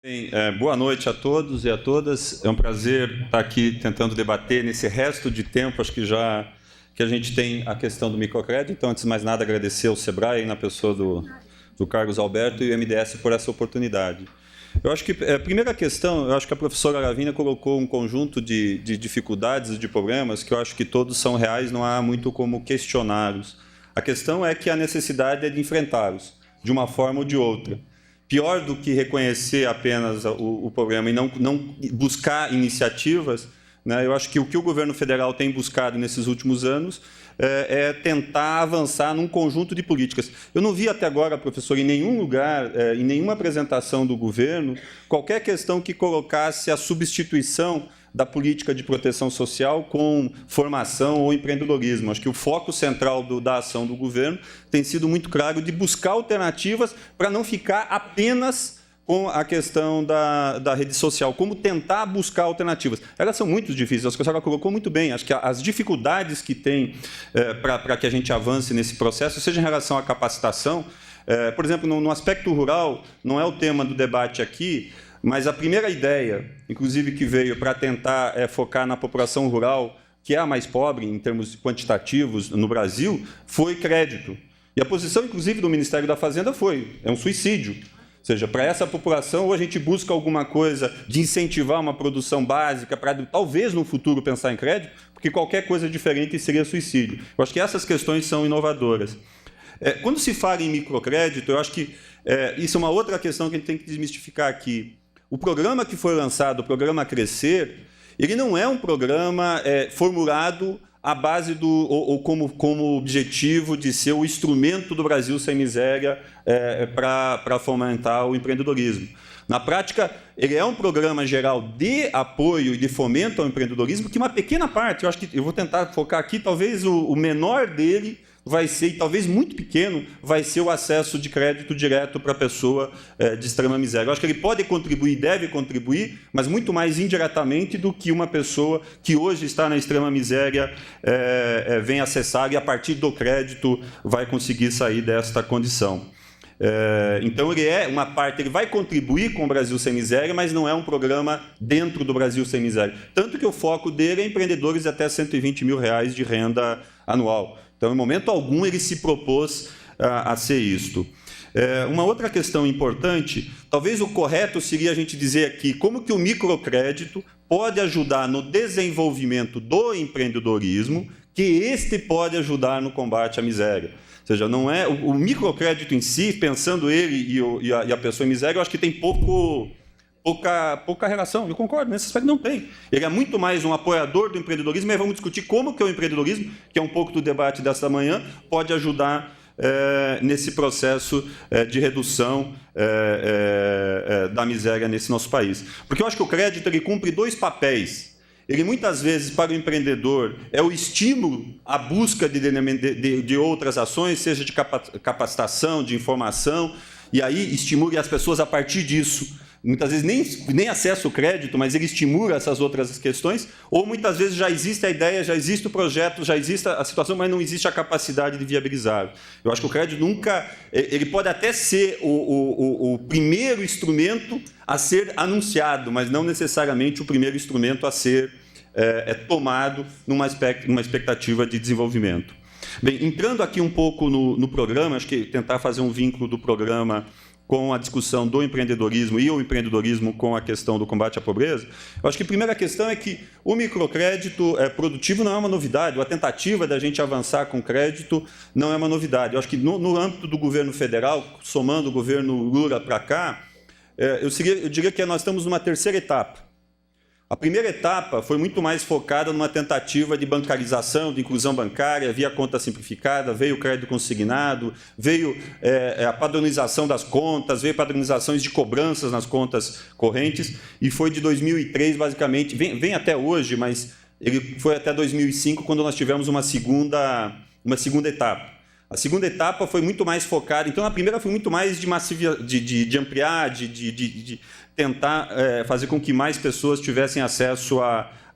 Bem, boa noite a todos e a todas. É um prazer estar aqui tentando debater nesse resto de tempo, acho que já que a gente tem a questão do microcrédito. Então, antes de mais nada, agradecer ao SEBRAE, na pessoa do Carlos Alberto e o MDS por essa oportunidade. Eu acho que a primeira questão, eu acho que a professora Lavínia colocou um conjunto de dificuldades e de problemas que eu acho que todos são reais, não há muito como questioná-los. A questão é que a necessidade é de enfrentá-los, de uma forma ou de outra. Pior do que reconhecer apenas o problema e não buscar iniciativas, né? Eu acho que o governo federal tem buscado nesses últimos anos é tentar avançar num conjunto de políticas. Eu não vi até agora, professor, em nenhum lugar, em nenhuma apresentação do governo, qualquer questão que colocasse a substituição da política de proteção social com formação ou empreendedorismo. Acho que o foco central da ação do governo tem sido muito claro de buscar alternativas para não ficar apenas com a questão da rede social, como tentar buscar alternativas. Elas são muito difíceis, acho que a senhora colocou muito bem, acho que as dificuldades que tem para que a gente avance nesse processo, seja em relação à capacitação, por exemplo, no aspecto rural, não é o tema do debate aqui, mas a primeira ideia, inclusive, que veio para tentar focar na população rural, que é a mais pobre em termos quantitativos no Brasil, foi crédito. E a posição, inclusive, do Ministério da Fazenda é um suicídio. Ou seja, para essa população, ou a gente busca alguma coisa de incentivar uma produção básica para, talvez, no futuro, pensar em crédito, porque qualquer coisa diferente seria suicídio. Eu acho que essas questões são inovadoras. Quando se fala em microcrédito, eu acho que isso é uma outra questão que a gente tem que desmistificar aqui. O programa que foi lançado, o programa Crescer, ele não é um programa formulado à base ou como objetivo de ser o instrumento do Brasil Sem Miséria para fomentar o empreendedorismo. Na prática, ele é um programa geral de apoio e de fomento ao empreendedorismo, que uma pequena parte, eu acho que eu vou tentar focar aqui, talvez o menor dele vai ser, e talvez muito pequeno, vai ser o acesso de crédito direto para a pessoa de extrema miséria. Eu acho que ele pode contribuir, deve contribuir, mas muito mais indiretamente do que uma pessoa que hoje está na extrema miséria vem acessar e, a partir do crédito, vai conseguir sair desta condição. Então, ele é uma parte, ele vai contribuir com o Brasil Sem Miséria, mas não é um programa dentro do Brasil Sem Miséria. Tanto que o foco dele é empreendedores de até R$120 mil de renda anual. Então, em momento algum, ele se propôs a ser isto. Uma outra questão importante, talvez o correto seria a gente dizer aqui como que o microcrédito pode ajudar no desenvolvimento do empreendedorismo, que este pode ajudar no combate à miséria. Ou seja, não é o microcrédito em si, pensando ele e a pessoa em miséria, eu acho que tem pouca relação. Eu concordo, nesse aspecto não tem. Ele é muito mais um apoiador do empreendedorismo, e vamos discutir como que o empreendedorismo, que é um pouco do debate desta manhã, pode ajudar nesse processo de redução da miséria nesse nosso país. Porque eu acho que o crédito ele cumpre dois papéis. Ele, muitas vezes, para o empreendedor, é o estímulo à busca de outras ações, seja de capacitação, de informação, e aí estimule as pessoas a partir disso. Muitas vezes nem acessa o crédito, mas ele estimula essas outras questões, ou muitas vezes já existe a ideia, já existe o projeto, já existe a situação, mas não existe a capacidade de viabilizar. Eu acho que o crédito ele pode até ser o primeiro instrumento a ser anunciado, mas não necessariamente o primeiro instrumento a ser tomado numa expectativa de desenvolvimento. Bem, entrando aqui um pouco no programa, acho que tentar fazer um vínculo do programa com a discussão do empreendedorismo e o empreendedorismo com a questão do combate à pobreza, eu acho que a primeira questão é que o microcrédito produtivo não é uma novidade, a tentativa da gente avançar com crédito não é uma novidade. Eu acho que no âmbito do governo federal, somando o governo Lula para cá, eu diria que nós estamos numa terceira etapa. A primeira etapa foi muito mais focada numa tentativa de bancarização, de inclusão bancária, via conta simplificada, veio o crédito consignado, veio a padronização das contas, veio padronizações de cobranças nas contas correntes, e foi de 2003, basicamente, vem até hoje, mas ele foi até 2005, quando nós tivemos uma segunda etapa. A segunda etapa foi muito mais focada, então a primeira foi muito mais de ampliar, de tentar fazer com que mais pessoas tivessem acesso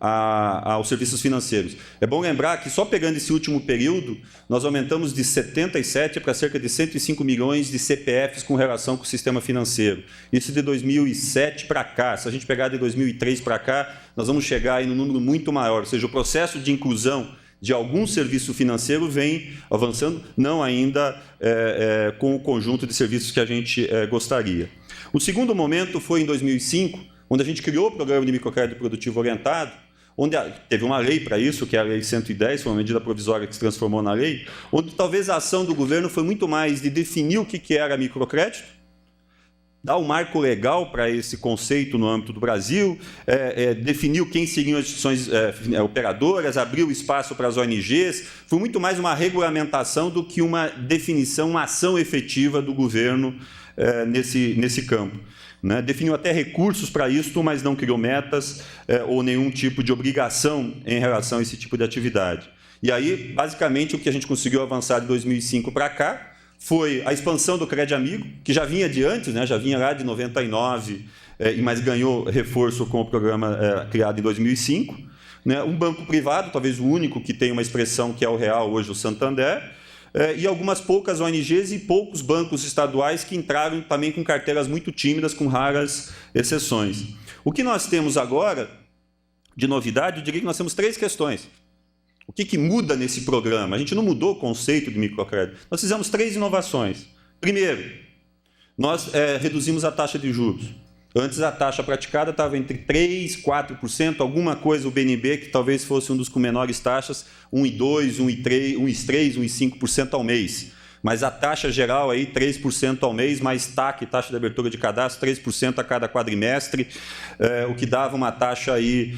aos serviços financeiros. É bom lembrar que, só pegando esse último período, nós aumentamos de 77 para cerca de 105 milhões de CPFs com relação com o sistema financeiro. Isso de 2007 para cá. Se a gente pegar de 2003 para cá, nós vamos chegar em um número muito maior. Ou seja, o processo de inclusão de algum serviço financeiro vem avançando, não ainda com o conjunto de serviços que a gente gostaria. O segundo momento foi em 2005, onde a gente criou o Programa de Microcrédito Produtivo Orientado, onde teve uma lei para isso, que é a Lei 110, foi uma medida provisória que se transformou na lei, onde talvez a ação do governo foi muito mais de definir o que era microcrédito, dar um marco legal para esse conceito no âmbito do Brasil, definiu quem seriam as instituições operadoras, abriu espaço para as ONGs, foi muito mais uma regulamentação do que uma definição, uma ação efetiva do governo nesse campo. Né? Definiu até recursos para isso, mas não criou metas ou nenhum tipo de obrigação em relação a esse tipo de atividade. E aí, basicamente, o que a gente conseguiu avançar de 2005 para cá foi a expansão do Crédito Amigo, que já vinha de antes, né? Já vinha lá de 99, mas ganhou reforço com o programa criado em 2005. Né? Um banco privado, talvez o único que tem uma expressão que é o real hoje, o Santander, e algumas poucas ONGs e poucos bancos estaduais que entraram também com carteiras muito tímidas, com raras exceções. O que nós temos agora, de novidade, eu diria que nós temos 3 questões. O que muda nesse programa? A gente não mudou o conceito de microcrédito. Nós fizemos 3 inovações. Primeiro, nós reduzimos a taxa de juros. Antes a taxa praticada estava entre 3% e 4%, alguma coisa, o BNB, que talvez fosse um dos com menores taxas, 1,2%, 1,3%, 1,3%, 1,5% ao mês. Mas a taxa geral, aí, 3% ao mês, mais TAC, taxa de abertura de cadastro, 3% a cada quadrimestre, o que dava uma taxa aí,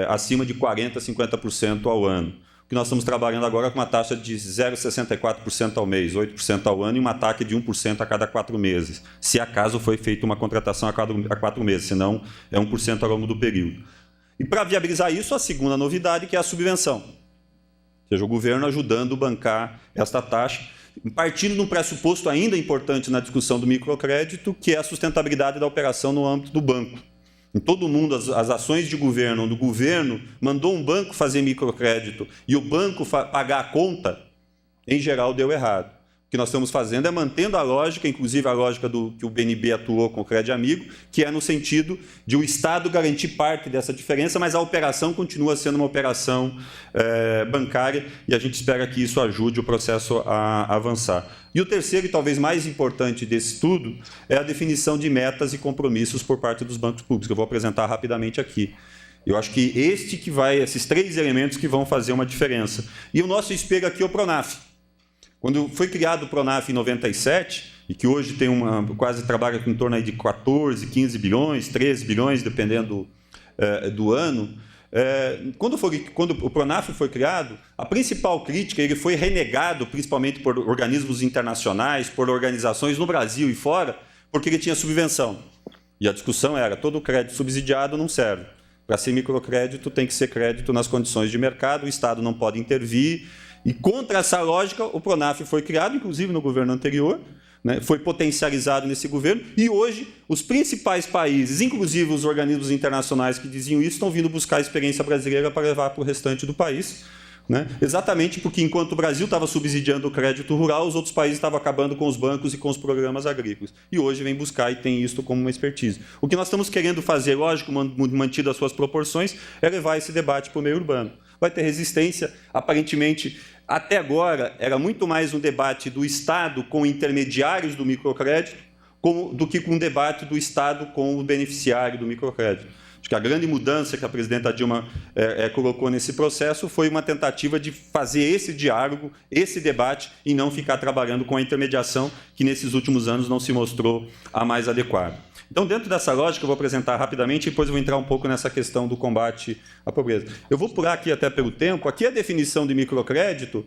acima de 40%, 50% ao ano. O que nós estamos trabalhando agora com uma taxa de 0,64% ao mês, 8% ao ano e uma TAC de 1% a cada 4 meses, se acaso foi feita uma contratação a 4 meses, senão é 1% ao longo do período. E para viabilizar isso, a segunda novidade, que é a subvenção. Ou seja, o governo ajudando a bancar esta taxa, partindo de um pressuposto ainda importante na discussão do microcrédito, que é a sustentabilidade da operação no âmbito do banco. Em todo o mundo, as ações de governo, onde o governo mandou um banco fazer microcrédito e o banco pagar a conta, em geral deu errado. O que nós estamos fazendo é mantendo a lógica, inclusive a lógica que o BNB atuou com o Crédito Amigo, que é no sentido de o Estado garantir parte dessa diferença, mas a operação continua sendo uma operação bancária e a gente espera que isso ajude o processo a avançar. E o terceiro e talvez mais importante desse estudo é a definição de metas e compromissos por parte dos bancos públicos, que eu vou apresentar rapidamente aqui. Eu acho que esses 3 elementos que vão fazer uma diferença. E o nosso espelho aqui é o Pronaf. Quando foi criado o Pronaf em 97, e que hoje tem quase trabalha em torno aí de 14, 15 bilhões, 13 bilhões, dependendo do ano, quando o Pronaf foi criado, a principal crítica, ele foi renegado principalmente por organismos internacionais, por organizações no Brasil e fora, porque ele tinha subvenção. E a discussão era, todo crédito subsidiado não serve. Para ser microcrédito tem que ser crédito nas condições de mercado, o Estado não pode intervir. E contra essa lógica, o Pronaf foi criado, inclusive no governo anterior, né, foi potencializado nesse governo, e hoje os principais países, inclusive os organismos internacionais que diziam isso, estão vindo buscar a experiência brasileira para levar para o restante do país. Né? Exatamente porque, enquanto o Brasil estava subsidiando o crédito rural, os outros países estavam acabando com os bancos e com os programas agrícolas. E hoje vem buscar e tem isso como uma expertise. O que nós estamos querendo fazer, lógico, mantido as suas proporções, é levar esse debate para o meio urbano. Vai ter resistência, aparentemente, até agora, era muito mais um debate do Estado com intermediários do microcrédito do que com um debate do Estado com o beneficiário do microcrédito. Acho que a grande mudança que a presidenta Dilma colocou nesse processo foi uma tentativa de fazer esse diálogo, esse debate, e não ficar trabalhando com a intermediação, que nesses últimos anos não se mostrou a mais adequada. Então, dentro dessa lógica, eu vou apresentar rapidamente e depois eu vou entrar um pouco nessa questão do combate à pobreza. Eu vou pular aqui até pelo tempo. Aqui a definição de microcrédito,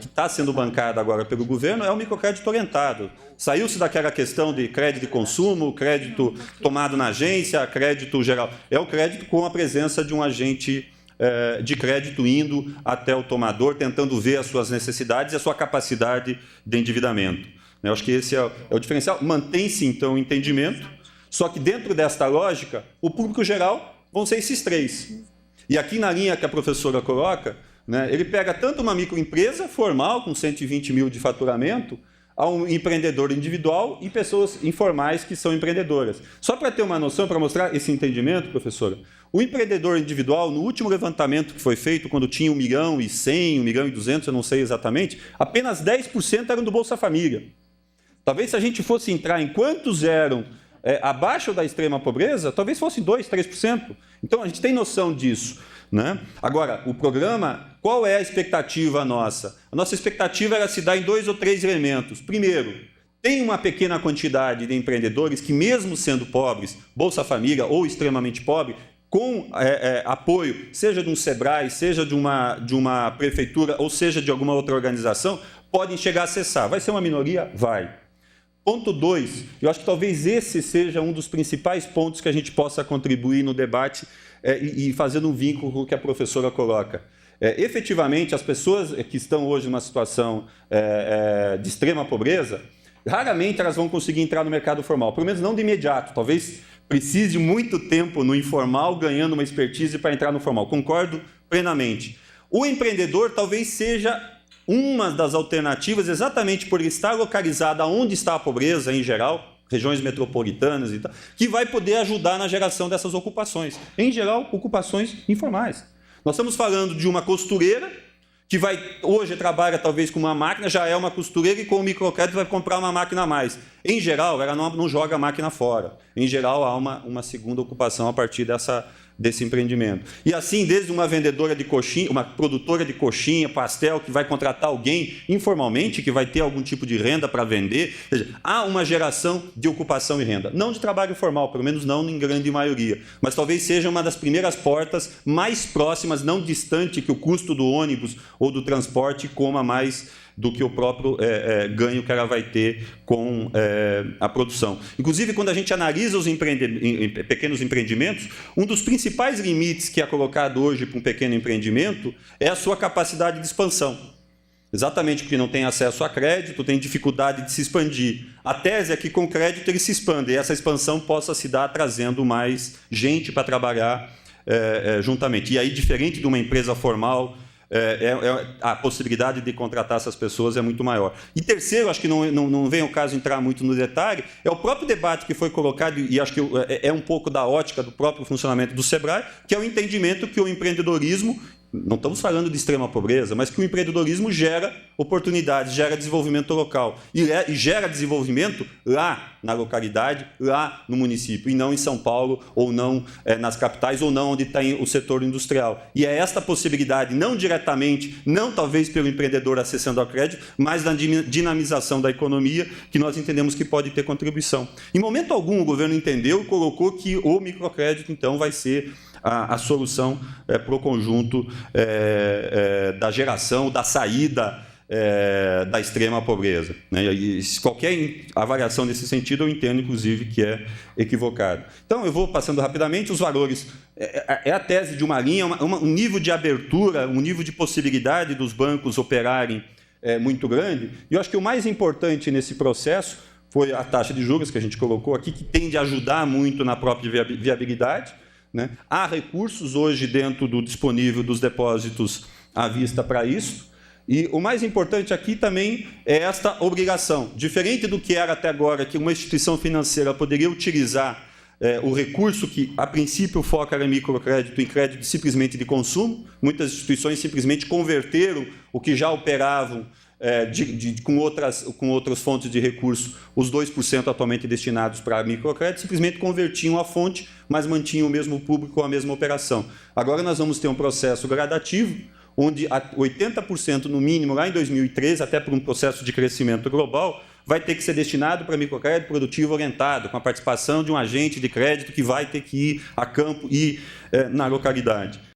que está sendo bancada agora pelo governo, é o microcrédito orientado. Saiu-se daquela questão de crédito de consumo, crédito tomado na agência, crédito geral. É o crédito com a presença de um agente de crédito indo até o tomador, tentando ver as suas necessidades e a sua capacidade de endividamento. Eu acho que esse é o diferencial. Mantém-se, então, o entendimento, só que dentro desta lógica, o público geral vão ser esses três. E aqui na linha que a professora coloca, né, ele pega tanto uma microempresa formal, com 120 mil de faturamento, a um empreendedor individual e pessoas informais que são empreendedoras. Só para ter uma noção, para mostrar esse entendimento, professora, o empreendedor individual, no último levantamento que foi feito, quando tinha 1.100.000, 1.200.000, eu não sei exatamente, apenas 10% eram do Bolsa Família. Talvez se a gente fosse entrar em quantos eram abaixo da extrema pobreza, talvez fosse 2%, 3%. Então, a gente tem noção disso, né? Agora, o programa, qual é a expectativa nossa? A nossa expectativa era se dar em 2 ou 3 elementos. Primeiro, tem uma pequena quantidade de empreendedores que, mesmo sendo pobres, Bolsa Família ou extremamente pobre, com apoio, seja de um SEBRAE, seja de uma prefeitura, ou seja de alguma outra organização, podem chegar a acessar. Vai ser uma minoria? Vai. Ponto 2, eu acho que talvez esse seja um dos principais pontos que a gente possa contribuir no debate e fazendo um vínculo com o que a professora coloca. Efetivamente, as pessoas que estão hoje numa situação de extrema pobreza, raramente elas vão conseguir entrar no mercado formal, pelo menos não de imediato, talvez precise muito tempo no informal, ganhando uma expertise para entrar no formal. Concordo plenamente. O empreendedor talvez seja uma das alternativas, exatamente por estar localizada onde está a pobreza em geral, regiões metropolitanas e tal, que vai poder ajudar na geração dessas ocupações. Em geral, ocupações informais. Nós estamos falando de uma costureira que hoje trabalha talvez com uma máquina, já é uma costureira e com o microcrédito vai comprar uma máquina a mais. Em geral, ela não joga a máquina fora. Em geral, há uma segunda ocupação a partir desse empreendimento. E assim, desde uma vendedora de coxinha, uma produtora de coxinha, pastel, que vai contratar alguém informalmente, que vai ter algum tipo de renda para vender. Ou seja, há uma geração de ocupação e renda. Não de trabalho formal, pelo menos não em grande maioria. Mas talvez seja uma das primeiras portas mais próximas, não distante, que o custo do ônibus ou do transporte coma mais do que o próprio ganho que ela vai ter com a produção. Inclusive, quando a gente analisa os pequenos empreendimentos, um dos principais limites que é colocado hoje para um pequeno empreendimento é a sua capacidade de expansão. Exatamente porque não tem acesso a crédito, tem dificuldade de se expandir. A tese é que com crédito ele se expande e essa expansão possa se dar trazendo mais gente para trabalhar juntamente. E aí, diferente de uma empresa formal, a possibilidade de contratar essas pessoas é muito maior. E terceiro, acho que não vem ao caso entrar muito no detalhe, é o próprio debate que foi colocado, e acho que é um pouco da ótica do próprio funcionamento do SEBRAE, que é o entendimento que o empreendedorismo, não estamos falando de extrema pobreza, mas que o empreendedorismo gera oportunidades, gera desenvolvimento local. E gera desenvolvimento lá na localidade, lá no município, e não em São Paulo, ou não nas capitais, ou não onde está o setor industrial. E é esta possibilidade, não diretamente, não talvez pelo empreendedor acessando ao crédito, mas na dinamização da economia, que nós entendemos que pode ter contribuição. Em momento algum, o governo entendeu e colocou que o microcrédito, então, vai ser a solução para o conjunto da geração, da saída da extrema pobreza. Né? E qualquer avaliação nesse sentido, eu entendo, inclusive, que é equivocado. Então, eu vou passando rapidamente os valores. É a tese de uma linha, um nível de abertura, um nível de possibilidade dos bancos operarem muito grande. E eu acho que o mais importante nesse processo foi a taxa de juros que a gente colocou aqui, que tende a ajudar muito na própria viabilidade. Né? Há recursos hoje dentro do disponível dos depósitos à vista para isso. E o mais importante aqui também é esta obrigação. Diferente do que era até agora, que uma instituição financeira poderia utilizar o recurso que, a princípio, foca em microcrédito em crédito simplesmente de consumo. Muitas instituições simplesmente converteram o que já operavam com outras fontes de recurso, os 2% atualmente destinados para microcrédito, simplesmente convertiam a fonte, mas mantinham o mesmo público com a mesma operação. Agora nós vamos ter um processo gradativo, onde 80% no mínimo, lá em 2013, até por um processo de crescimento global, vai ter que ser destinado para microcrédito produtivo orientado, com a participação de um agente de crédito que vai ter que ir a campo e na localidade.